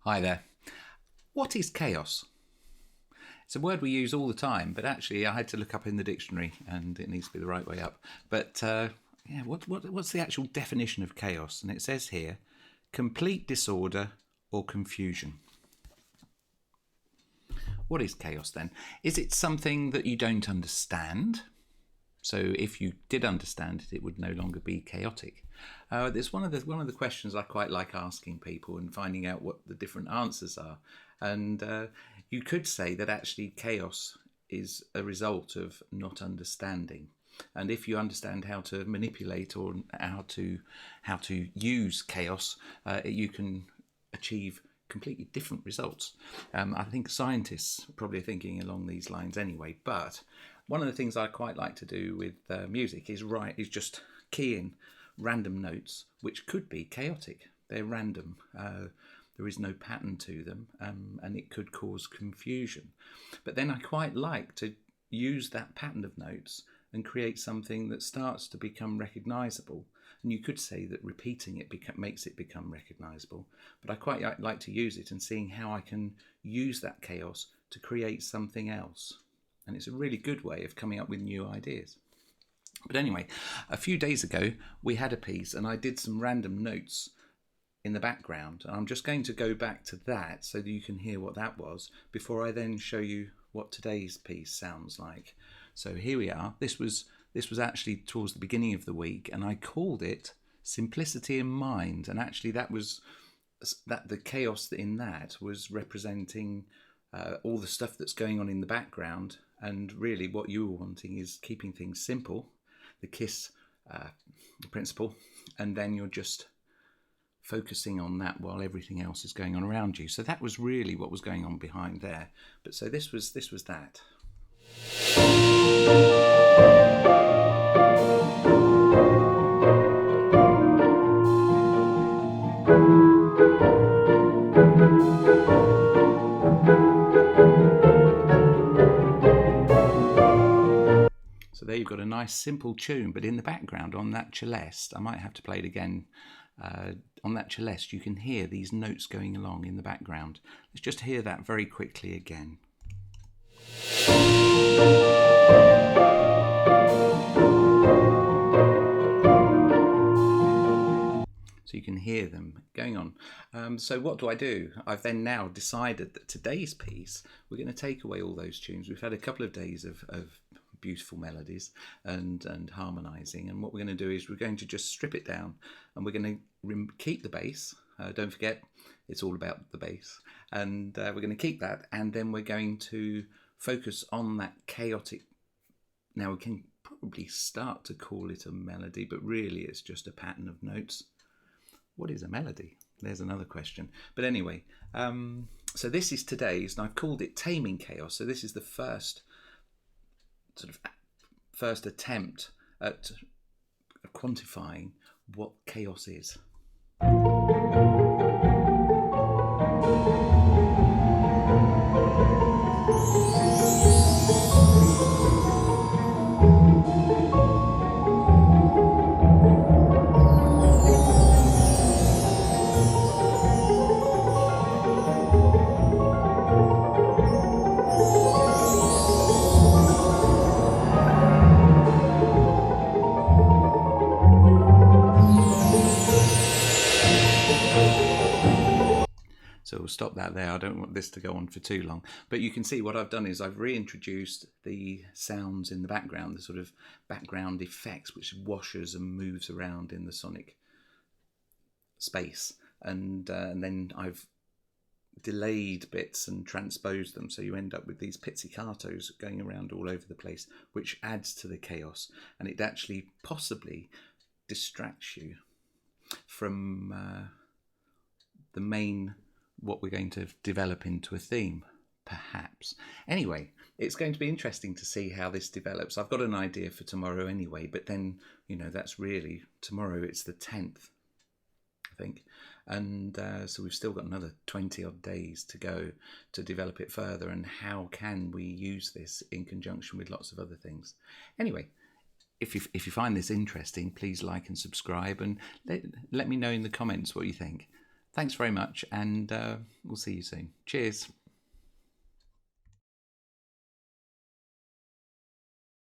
Hi there. What is chaos? It's a word we use all the time, but actually I had to look up in the dictionary and it needs to be the right way up. But what's the actual definition of chaos? And it says here, complete disorder or confusion. What is chaos then? Is it something that you don't understand? So if you did understand it, it would no longer be chaotic. It's one of the questions I quite like asking people and finding out what the different answers are. And you could say that actually chaos is a result of not understanding. And if you understand how to manipulate or how to use chaos, you can achieve completely different results. I think scientists probably are thinking along these lines anyway. But one of the things I quite like to do with music is just key in random notes, which could be chaotic. They're random. There is no pattern to them, and it could cause confusion. But then I quite like to use that pattern of notes and create something that starts to become recognisable. And you could say that repeating it makes it become recognisable. But I quite like to use it and seeing how I can use that chaos to create something else. And it's a really good way of coming up with new ideas. But anyway, a few days ago we had a piece and I did some random notes in the background. And I'm just going to go back to that so that you can hear what that was before I then show you what today's piece sounds like. So here we are. This was actually towards the beginning of the week, and I called it Simplicity in Mind. And actually that the chaos in that was representing all the stuff that's going on in the background. And really what you were wanting is keeping things simple, the KISS principle, and then you're just focusing on that while everything else is going on around you. So that was really what was going on behind there. But so this was that. So there you've got a nice simple tune, but in the background on that celeste, I might have to play it again. On that celeste, you can hear these notes going along in the background. Let's just hear that very quickly again. So you can hear them going on. So what do I do? I've then now decided that today's piece, we're going to take away all those tunes. We've had a couple of days of beautiful melodies and harmonising, and what we're going to do is we're going to just strip it down and we're going to keep the bass. Don't forget, it's all about the bass, and we're going to keep that, and then we're going to focus on that chaotic. Now we can probably start to call it a melody, but really it's just a pattern of notes. What is a melody? There's another question. But anyway, so this is today's, and I've called it Taming Chaos. So this is the first attempt at quantifying what chaos is. So we'll stop that there. I don't want this to go on for too long. But you can see what I've done is I've reintroduced the sounds in the background, the sort of background effects which washes and moves around in the sonic space. And then I've delayed bits and transposed them, so you end up with these pizzicatos going around all over the place, which adds to the chaos, and it actually possibly distracts you from the main, what we're going to develop into a theme, perhaps. Anyway, it's going to be interesting to see how this develops. I've got an idea for tomorrow anyway, but then, that's really tomorrow. It's the 10th, I think. And so we've still got another 20 odd days to go to develop it further. And how can we use this in conjunction with lots of other things? Anyway, if you find this interesting, please like and subscribe, and let me know in the comments what you think. Thanks very much, and we'll see you soon. Cheers.